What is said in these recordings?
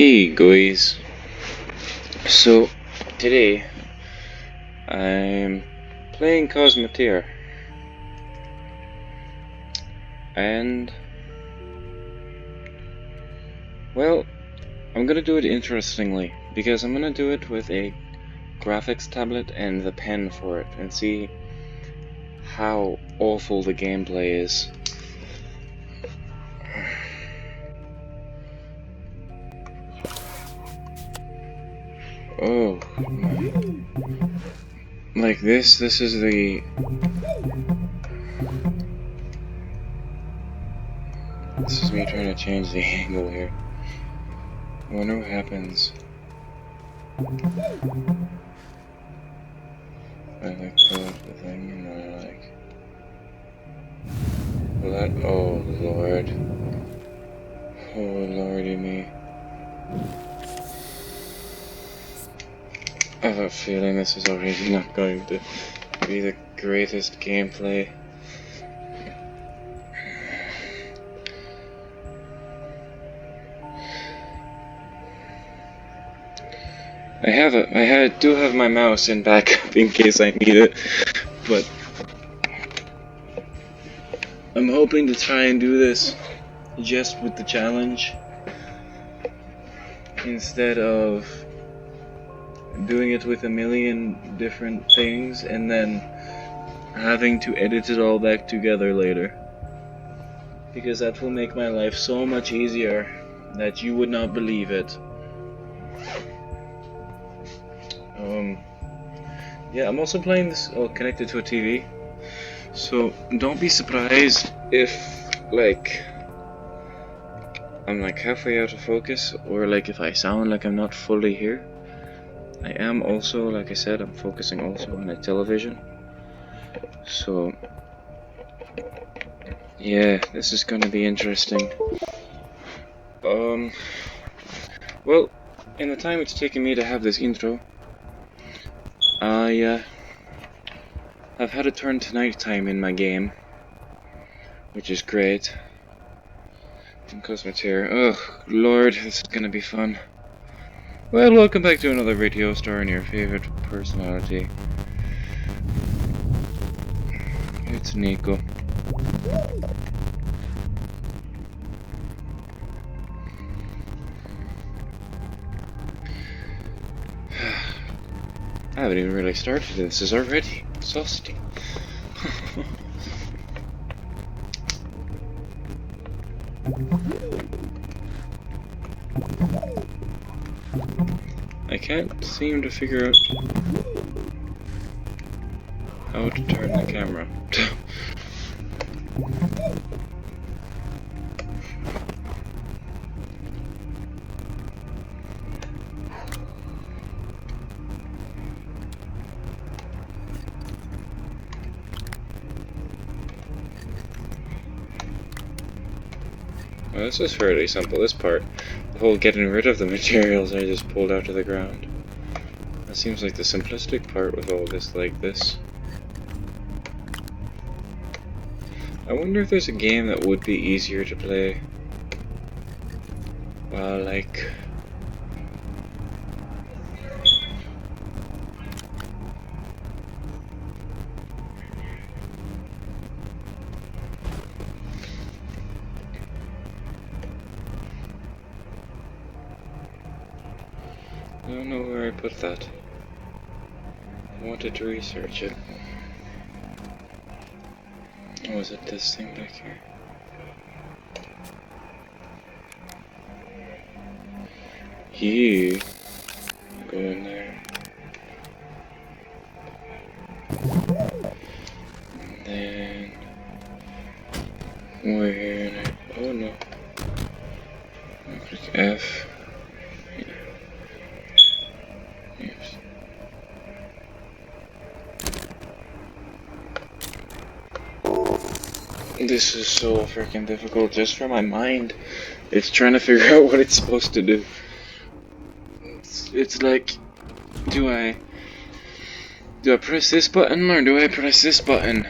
Hey guys, so today I'm playing Cosmoteer and well, I'm gonna do it interestingly because I'm gonna do it with a graphics tablet and the pen for it and see how awful the gameplay is. Oh, like this is the... This is me trying to change the angle here. I wonder what happens. I like pull up the thing and then I like... Will that... Oh lord. Oh lordy me. I have a feeling this is already not going to be the greatest gameplay. I do have my mouse in backup in case I need it, but I'm hoping to try and do this just with the challenge instead of doing it with a million different things and then having to edit it all back together later, because that will make my life so much easier that you would not believe it. Yeah, I'm also playing this connected to a TV, so don't be surprised if like I'm like halfway out of focus, or like if I sound like I'm not fully here. I am also, like I said, I'm focusing also on a television, so yeah, this is gonna be interesting. Well, in the time it's taken me to have this intro, I've had to turn to nighttime in my game, which is great. And Cosmoteer, oh lord, this is gonna be fun. Well, welcome back to another video starring your favorite personality. It's Niko. I haven't even really started. This is already exhausting. I can't seem to figure out how to turn the camera. Well, this is fairly simple, this part. The whole getting rid of the materials I just pulled out of the ground. That seems like the simplistic part with all this like this. I wonder if there's a game that would be easier to play. Well, like... I don't know where I put that. I wanted to research it. Oh, is it this thing back here? You go in there. And then we're here and oh no. I'll click F. This is so freaking difficult just for my mind. It's trying to figure out what it's supposed to do. It's like, do I press this button or do I press this button?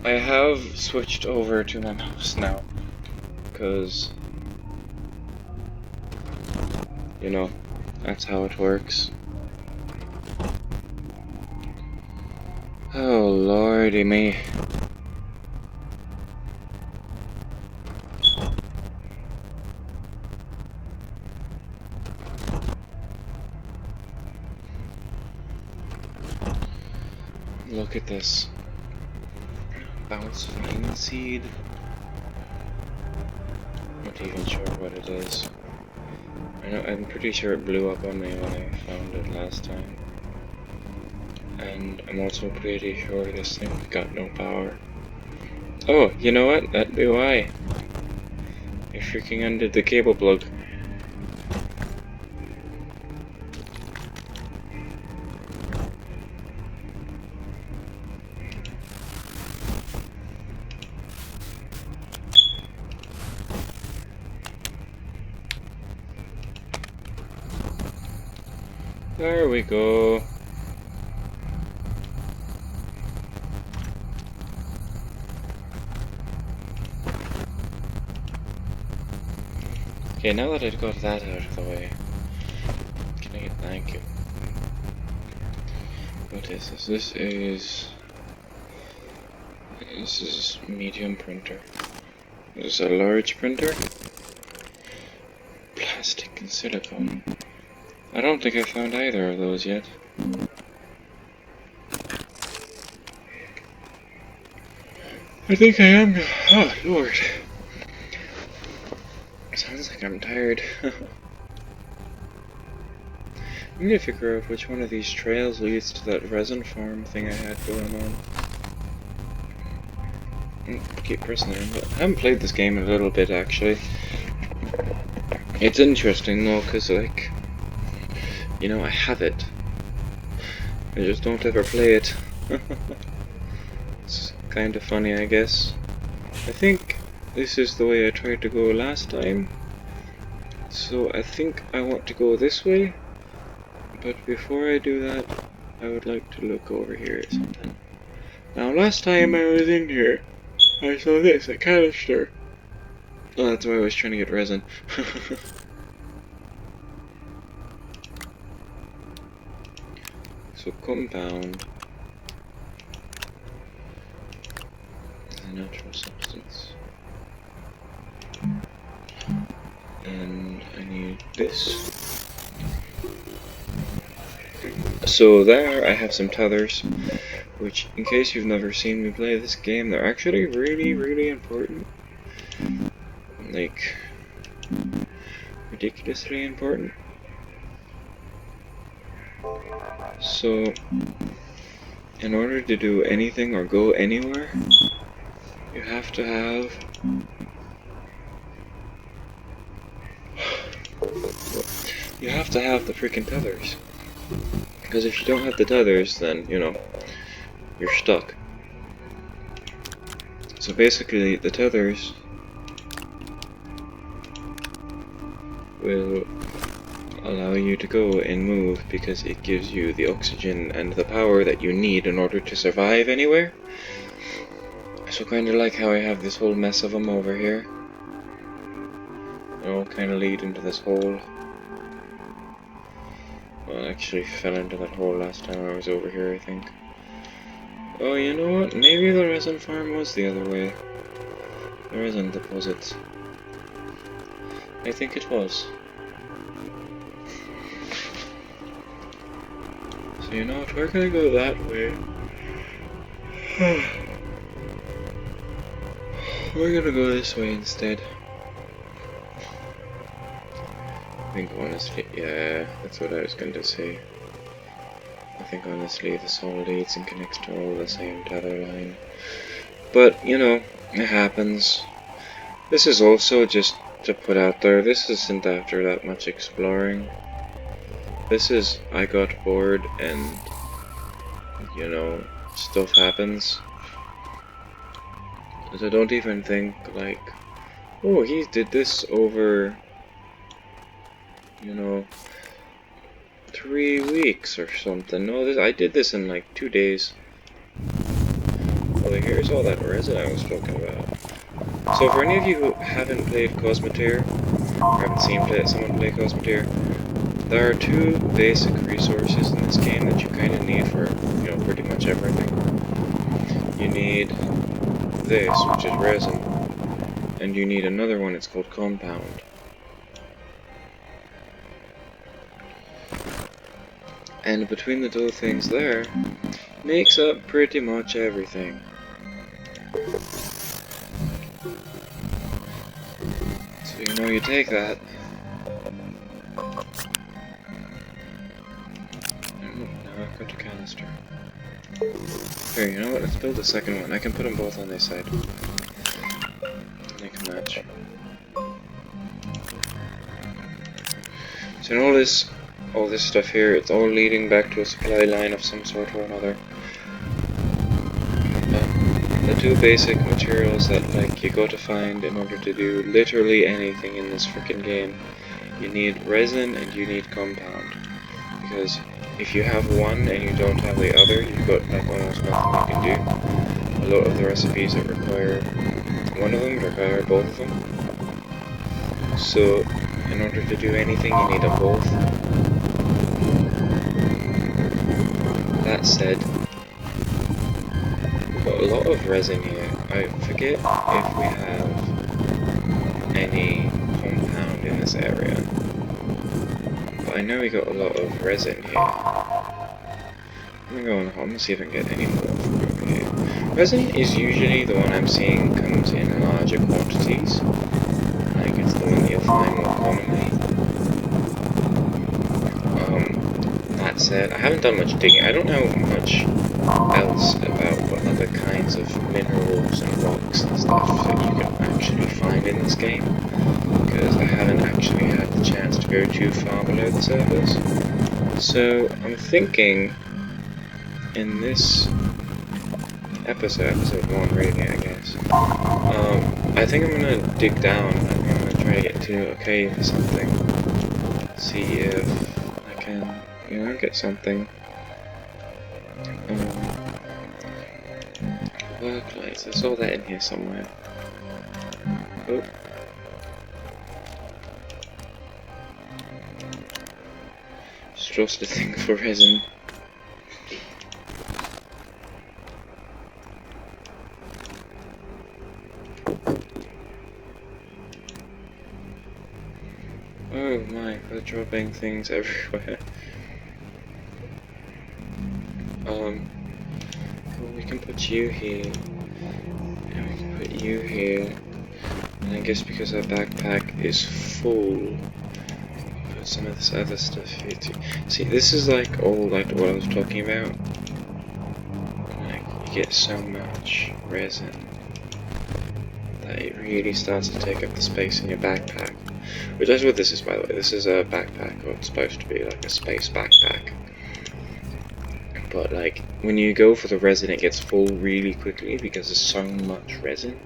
I have switched over to my mouse now, because, you know, that's how it works. Oh lordy me. Look at this. Bounce flame seed. Not even sure what it is. I'm pretty sure it blew up on me when I found it last time. And I'm also pretty sure this thing got no power. Oh, you know what? That'd be why. I freaking undid the cable plug. There we go. Okay, now that I've got that out of the way, can I get thank you? What is this? This is medium printer. This is a large printer. Plastic and silicone. I don't think I found either of those yet. I think I am. Oh lord. Sounds like I'm tired. I need to figure out which one of these trails leads to that resin farm thing I had going on. Keep pressing there, but I haven't played this game in a little bit actually. It's interesting though, cause like, you know, I have it. I just don't ever play it. It's kind of funny, I guess. I think this is the way I tried to go last time. So I think I want to go this way. But before I do that, I would like to look over here at something. Now last time I was in here, I saw this, a canister. Oh, that's why I was trying to get resin. So compound is a natural substance. And I need this. So there I have some tethers, which in case you've never seen me play this game, they're actually really important. Like, ridiculously important. So, in order to do anything or go anywhere, you have to have the freaking tethers. Because if you don't have the tethers, then, you know, you're stuck. So basically, the tethers will allow you to go and move because it gives you the oxygen and the power that you need in order to survive anywhere. So kind of like how I have this whole mess of them over here. They all kind of lead into this hole. Well, I actually fell into that hole last time I was over here, I think. Oh, you know what? Maybe the resin farm was the other way. The resin deposits. I think it was. So you know what? We're gonna go that way. We're gonna go this way instead. I think honestly, yeah, that's what I was going to say. I think honestly this all leads and connects to all the same tether line. But, you know, it happens. This is also just to put out there, this isn't after that much exploring. This is, I got bored and, you know, stuff happens. So don't even think like, oh, he did this over, you know, 3 weeks or something. No, I did this in like 2 days. Oh here's all that resin I was talking about. So for any of you who haven't played Cosmoteer, or haven't seen someone play Cosmoteer, there are two basic resources in this game that you kind of need for, you know, pretty much everything. You need this, which is resin, and you need another one, it's called compound. And between the two things there, makes up pretty much everything. So you know, you take that. Now I've got a canister. Here, you know what? Let's build a second one. I can put them both on this side. They can match. So all this stuff here, it's all leading back to a supply line of some sort or another. The two basic materials that like you go to find in order to do literally anything in this freaking game, you need resin and you need compound. Because if you have one and you don't have the other, you've got like almost nothing you can do. A lot of the recipes that require one of them require both of them. So in order to do anything, you need them both. That said, we've got a lot of resin here. I forget if we have any compound in this area, but I know we got a lot of resin here. I'm gonna go on home and see if I can get any more from over here. Resin is usually the one I'm seeing comes in larger quantities. Like it's the one that you'll find more commonly. That said, I haven't done much digging. I don't know much else about what other kinds of minerals and rocks and stuff that you can actually find in this game, because I haven't actually had the chance to go too far below the surface. So I'm thinking in this episode 1 really, I guess, I think I'm gonna dig down. I'm gonna try to get to a cave or something, see if I can, you know, get something. Work lights, I saw that in here somewhere. Oh. Just a thing for resin. Oh my, they're dropping things everywhere. Well, we can put you here, and we can put you here, and I guess because our backpack is full, put some of this other stuff here too. See, this is like all like what I was talking about. Like, you get so much resin that it really starts to take up the space in your backpack. Which is what this is, by the way. This is a backpack, or it's supposed to be like a space backpack. But like, when you go for the resin, it gets full really quickly because there's so much resin.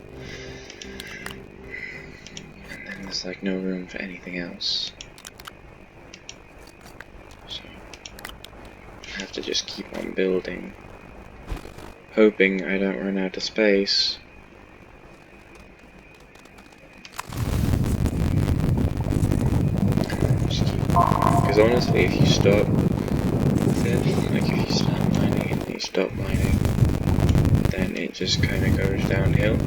And then there's like no room for anything else. So, I have to just keep on building, hoping I don't run out of space. Because honestly, if you stop, like if you start mining and you stop mining, then it just kind of goes downhill.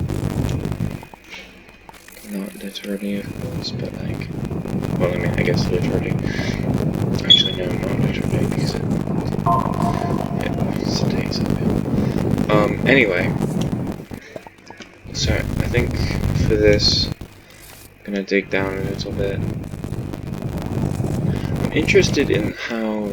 Not literally, of course, but like, well, I mean, I guess literally. Actually, no, not literally, because it stays uphill. Anyway, so I think for this, I'm gonna dig down a little bit. I'm interested in how,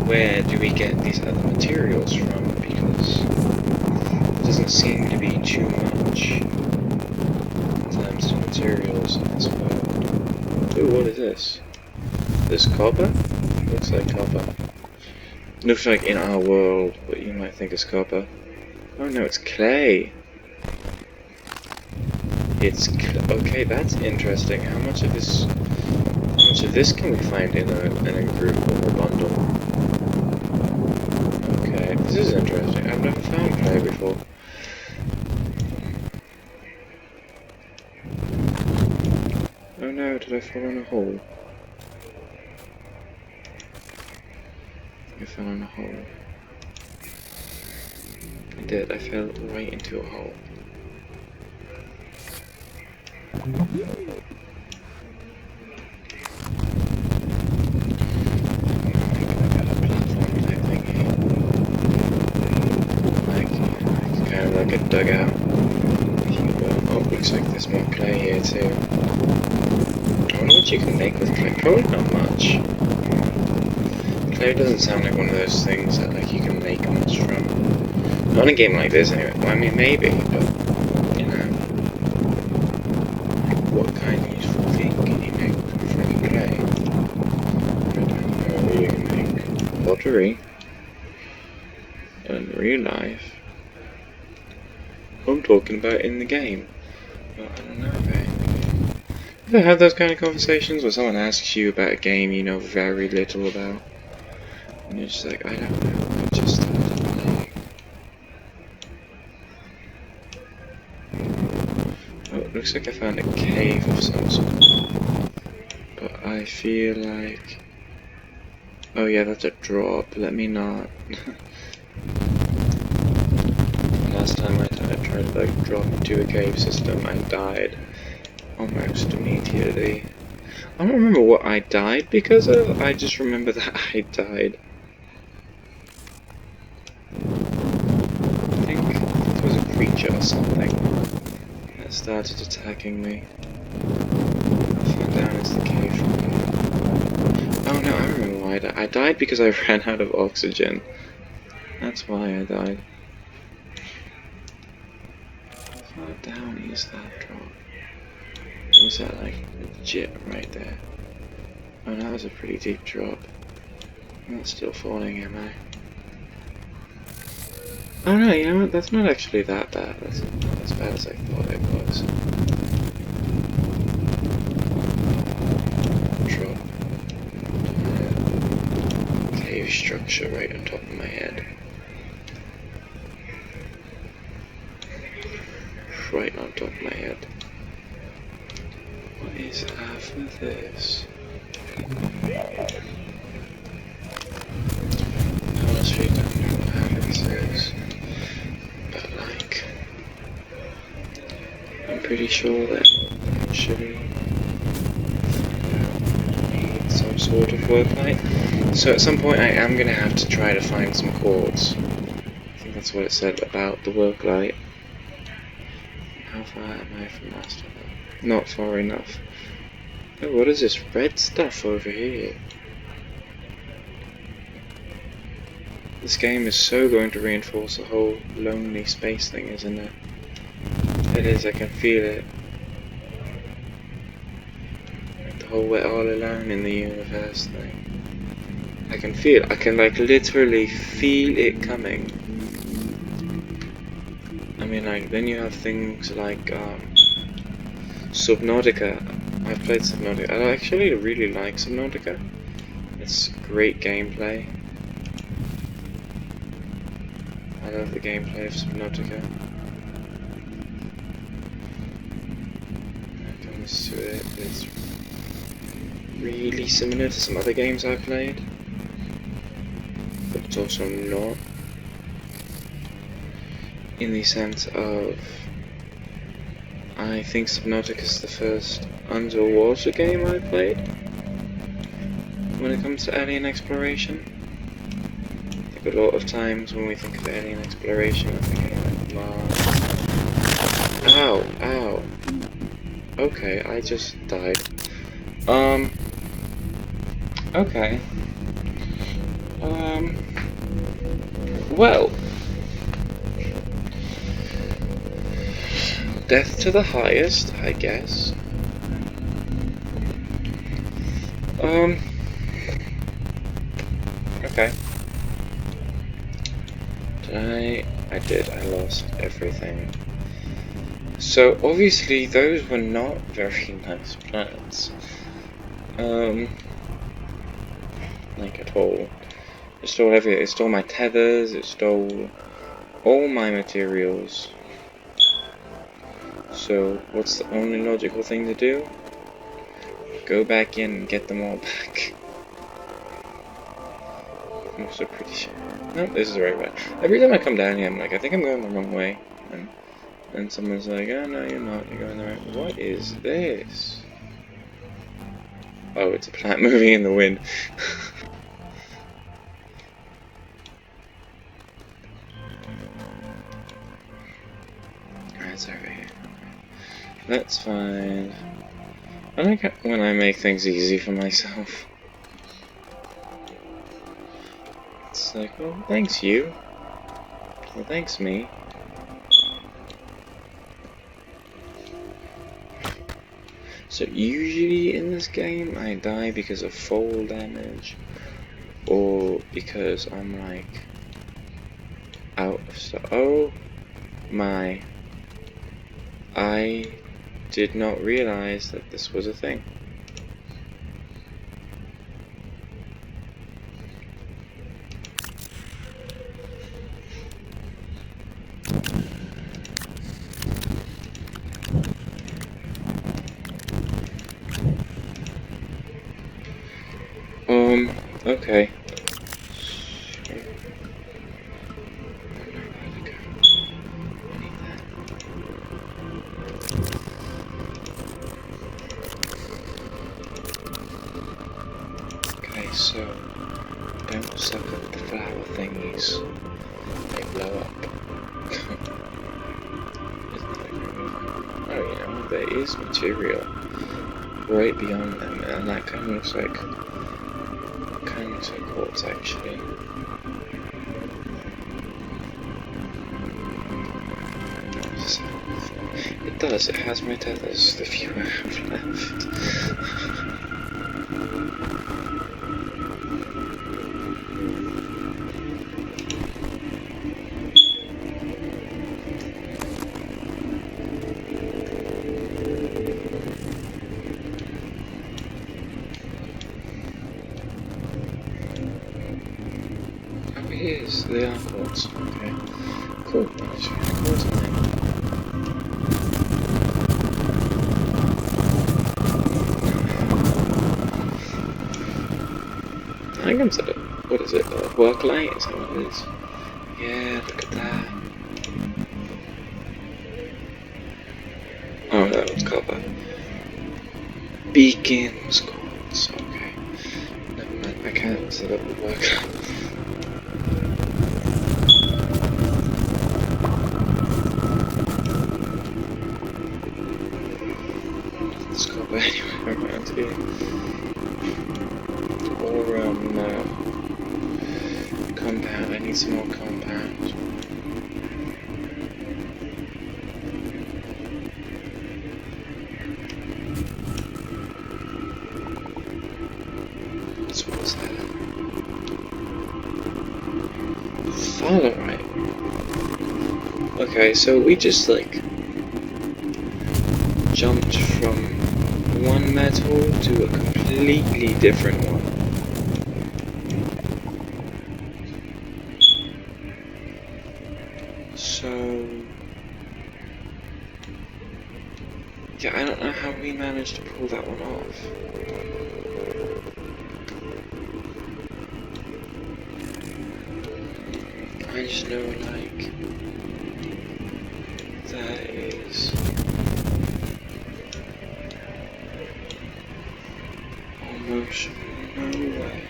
where do we get these other materials from, because there doesn't seem to be too much in terms of materials in this world. Ooh, what is this? This copper? Looks like copper. Looks like in our world what you might think is copper. Oh no, it's clay. It's okay, that's interesting. How much of this can we find in a group or a bundle? Okay, This is interesting. I've never found clay before. Oh no, did I fall in a hole? I fell in a hole. I did, I fell right into a hole. Kind of like a dugout. Oh, looks like there's more clay here too. I wonder what you can make with clay. Probably not much. Clay doesn't sound like one of those things that like you can make much from. Not in a game like this anyway. Well, I mean maybe, but you know. What kind of useful thing can you make from clay? I don't know. You can make pottery. In real life. I'm talking about in the game. Well, I don't know, right? Have you ever had those kind of conversations where someone asks you about a game you know very little about? And you're just like, I don't know, I just started playing. Oh, it looks like I found a cave of some sort. But I feel like... Oh yeah, that's a drop, let me not. Last time I tried to like drop into a cave system, I died almost immediately. I don't remember what I died because of, I just remember that I died. I think it was a creature or something that started attacking me. Far down is the cave. Oh no, I remember why I died. I died because I ran out of oxygen. That's why I died. How far down is that drop? Or was that like legit right there? Oh, that was a pretty deep drop. I'm not still falling, am I? Oh no, you know what? That's not actually that bad. That's not as bad as I thought it was. Drop. Cave structure right on top of my head. Right on top of my head. What is after this? Honestly, don't know what after this is. But like, I'm pretty sure that actually need some sort of work light. So at some point I am going to have to try to find some quartz. I think that's what it said about the work light. How far am I from last level? Not far enough. Oh, what is this red stuff over here? This game is so going to reinforce the whole lonely space thing, isn't it? It is, I can feel it. The whole we're all alone in the universe thing. I can feel it. I can like literally feel it coming. I mean, like, then you have things like Subnautica. I've played Subnautica. I actually really like Subnautica. It's great gameplay. I love the gameplay of Subnautica. When it comes to it, it's really similar to some other games I've played, but it's also not. In the sense of, I think Subnautica is the first underwater game I played when it comes to alien exploration. I think a lot of times when we think of alien exploration, we're thinking like Mars. Ow, ow. Okay, I just died. Okay. Well. Death to the highest, I guess. Okay. I did, I lost everything. So, obviously, those were not very nice planets. Like at all. It stole everything. It stole my tethers. It stole all my materials. So, what's the only logical thing to do? Go back in and get them all back. I'm also pretty sure. Nope, this is the right way. Every time I come down here, I'm like, I think I'm going the wrong way. And someone's like, oh no, you're not. You're going the right way. What is this? Oh, it's a plant moving in the wind. Alright, it's over here. That's fine. I like when I make things easy for myself. It's like, well, thanks you. Well, thanks me. So usually in this game I die because of fall damage or because I'm like out of stuff. Oh my, I did not realize that this was a thing. Okay. Okay, so don't suck up the flower thingies. They blow up. Oh, you know, there is material right beyond them, and that kind of looks like quartz actually. It does, it has my tethers, the few I have left. Here's the quartz. Okay. Cool. Let's try quartz mine. I think I'm set up. What is it? Work light? Is that what it is? Yeah, look at that. Oh no, it's copper. Beacons quartz. Okay. Never mind. I can't set up a work light. Anyway, around here. Or, compound. I need some more compound. So what's that? Follow-right. Okay, so we just, like, jumped from one metal to a completely different one. So yeah, I don't know how we managed to pull that one off. I just know, like, that is almost no way.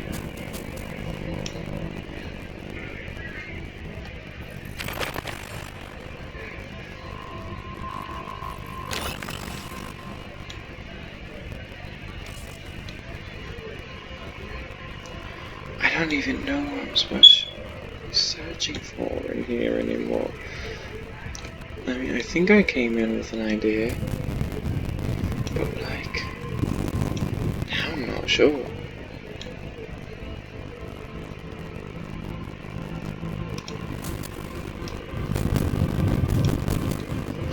I don't even know what I'm supposed to be searching for in here anymore. I mean, I think I came in with an idea, but like, now I'm not sure.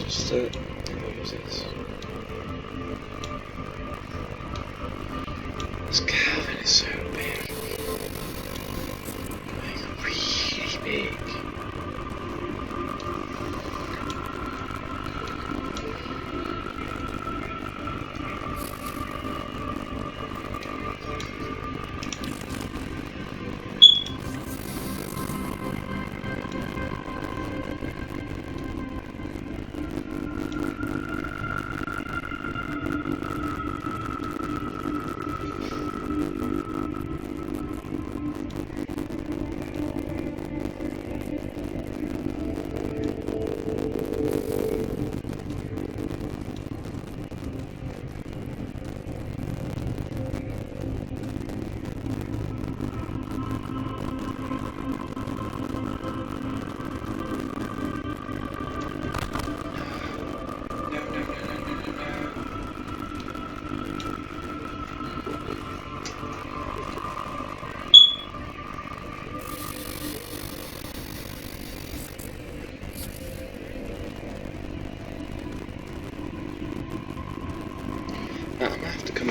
Just what is this? This cavern is so big.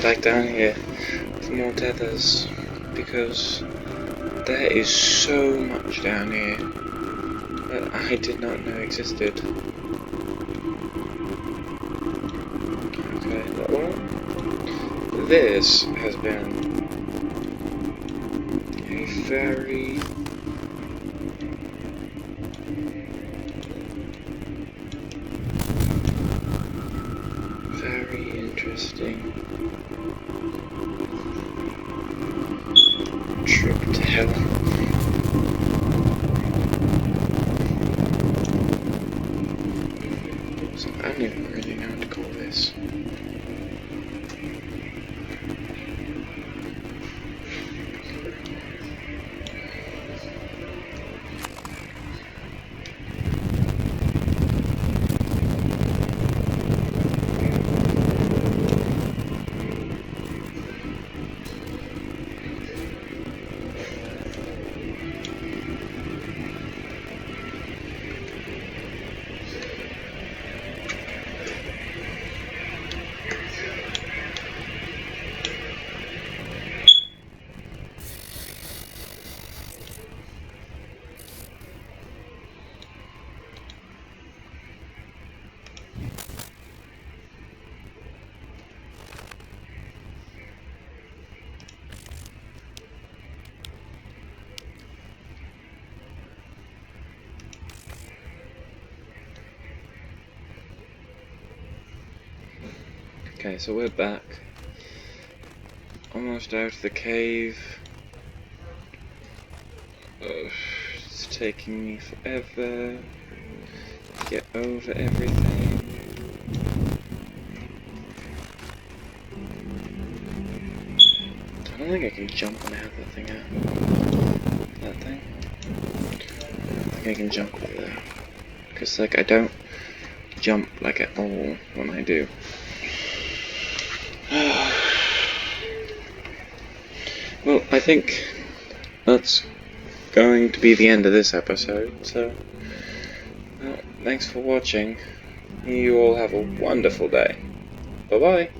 back down here for more tethers, because there is so much down here that I did not know existed. Okay, well, this has been a very interesting trip to hell. So I don't even really know what to call this. Okay, so we're back. Almost out of the cave. It's taking me forever to get over everything. I don't think I can jump when I have that thing out. That thing? I think I can jump over there. Because, like, I don't jump, like, at all when I do. Well, I think that's going to be the end of this episode, so well, thanks for watching. You all have a wonderful day. Bye bye.